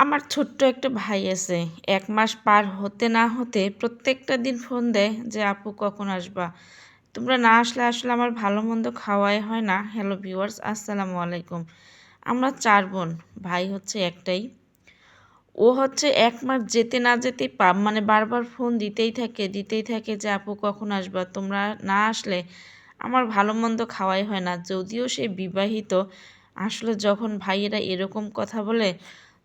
আমার ছোট্ট একটা ভাই আছে। ১ মাস পার হতে না হতে প্রত্যেকটা দিন ফোন দেয় যে, "আপু কখন আসবা? তোমরা না আসলে আসলে আমার ভালো-মন্দ খাওয়াই হয় না।" হ্যালো ভিউয়ার্স, আসসালামু আলাইকুম। আমরা ৪ বোন, ভাই হচ্ছে একটাই। ও হচ্ছে ১ মাস যেতে না যেতেই মানে বারবার ফোন দিতেই থাকে যে, "আপু কখন আসবা? তোমরা না আসলে আমার ভালো-মন্দ খাওয়াই হয় না।" যদিও সে বিবাহিত, আসলে যখন ভাইয়েরা এরকম কথা বলে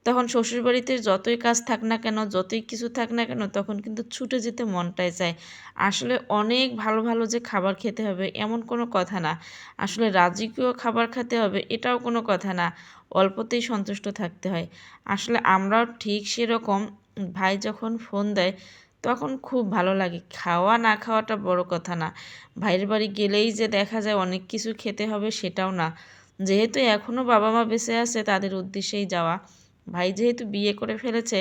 তখন শ্বশুরবাড়িতে যতই কাজ থাক না কেন, যতই কিছু থাক না কেন, তখন কিন্তু ছুটে যেতে মনটাই চায়। আসলে অনেক ভালো, ভালো যে খাবার খেতে হবে এমন কোনো কথা না। আসলে রাজকীয় খাবার খেতে হবে এটাও কোনো কথা না। অল্পতেই সন্তুষ্ট থাকতে হয়। আসলে আমরাও ঠিক সেরকম ভাই যখন ফোন দেয়, তখন খুব ভালো লাগে। খাওয়া না খাওয়াটা বড় কথা না। ভাইয়ের বাড়ি গেলেই যে দেখা যায় অনেক কিছু খেতে হবে সেটাও না। যেহেতু এখনও বাবা-মা বেঁচে আছে তাদের উদ্দেশ্যেই যাওয়া। ভাই যেহেতু বিয়ে করে ফেলেছে,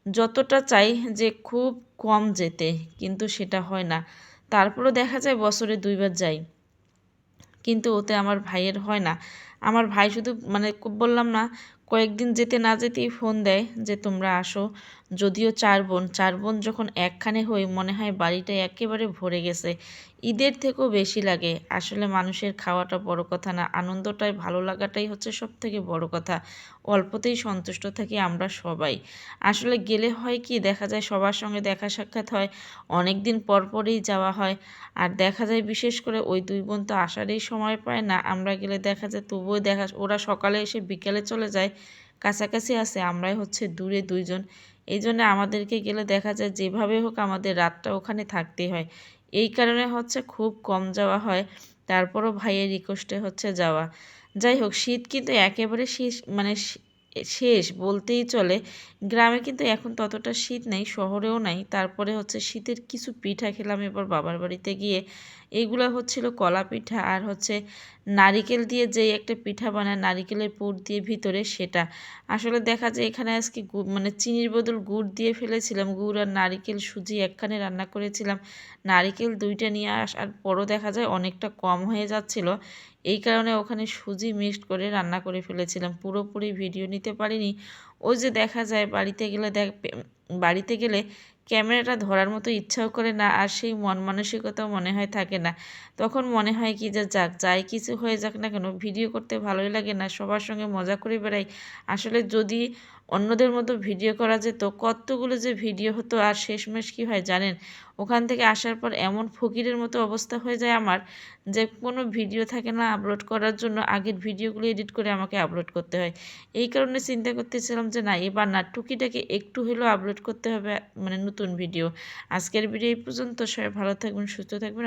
যতটা চাই যে খুব কম যেতে, কিন্তু সেটা হয় না। তারপরেও দেখা যায় বছরে ২ বার যাই। কিন্তু ওতে আমার ভাইয়ের হয় না। আমার ভাই শুধু মানে বললাম না, কয়েকদিন যেতে না যেতেই ফোন দেয় যে, "তোমরা আসো।" যদিও ৪ বোন, ৪ বোন যখন একখানে হই মনে হয় বাড়িটা একেবারে ভরে গেছে। ঈদের থেকেও বেশি লাগে। আসলে মানুষের খাওয়াটা বড় কথা না। আনন্দটাই ভালো লাগাটাই হচ্ছে সবথেকে বড় কথা। অল্পতেই সন্তুষ্ট থাকি আমরা সবাই। আসলে গেলে হয় কি দেখা যায় সবার সঙ্গে দেখা সাক্ষাৎ হয়। অনেকদিন পর পরই যাওয়া হয়। আর দেখা যায় বিশেষ করে ওই ২ বোন তো আসারই সময় পায় না। আমরা গেলে দেখা যায় তবুও ওরা সকালে এসে বিকেলে চলে যায়। কাছাকাছি আছে, আমরাই হচ্ছে দূরে ২ জন। এইজন্য আমাদেরকে গেলে দেখা যায় যেভাবে হোক আমাদের রাতটা ওখানে থাকতেই হয়। এই কারণে হচ্ছে খুব কম যাওয়া হয়। তারপরও ভাইয়ের রিকোয়েস্টে হচ্ছে যাওয়া। যাই হোক শীত কিন্তু একেবারে শেষ মানে শেষ বলতেই চলে। গ্রামে কিন্তু এখন ততটা শীত নেই, শহরেও নাই। তারপরে হচ্ছে শীতের কিছু পিঠা খেলাম এবার বাবার বাড়িতে গিয়ে। এইগুলা হচ্ছিল কলা পিঠা আর হচ্ছে নারিকেল দিয়ে যেই একটা পিঠা বানায় নারিকেলের পুর দিয়ে ভিতরে সেটা। আসলে দেখা যায় এখানে আজকে মানে চিনির বদল গুড় দিয়ে ফেলেছিলাম। গুড় আর নারিকেল সুজি একখানে রান্না করেছিলাম। নারিকেল ২ টা নিয়ে আসার পরও দেখা যায় অনেকটা কম হয়ে যাচ্ছিল। এই কারণে ওখানে সুজি মিক্সড করে রান্না করে ফেলেছিলাম। পুরোপুরি ভিডিও নিতে পারিনি। ওই যে দেখা যায় বাড়িতে গেলে ক্যামেরাটা ধরার মতো ইচ্ছাও করে না আর সেই মন মানসিকতাও মনে হয় থাকে না। তখন মনে হয় কি যে যাক যাই কিছু হয়ে যাক না কেন ভিডিও করতে ভালোই লাগে না, সবার সঙ্গে মজা করে বেড়াই। আসলে যদি অন্যদের মতো ভিডিও করা যেত কতগুলো যে ভিডিও হতো আর শেষমেশ কী হয় জানেন? ওখান থেকে আসার পর এমন ফকিরের মতো অবস্থা হয়ে যায় আমার যে কোনো ভিডিও থাকে না আপলোড করার জন্য আগের ভিডিওগুলো এডিট করে আমাকে আপলোড করতে হয়। এই কারণে চিন্তা করতেছিলাম যে না এবার না টুকিটাকি একটু হলেও আপলোড করতে হবে মানে নতুন ভিডিও। আজকের ভিডিও এই পর্যন্ত। সবাই ভালো থাকবেন, সুস্থ থাকবেন।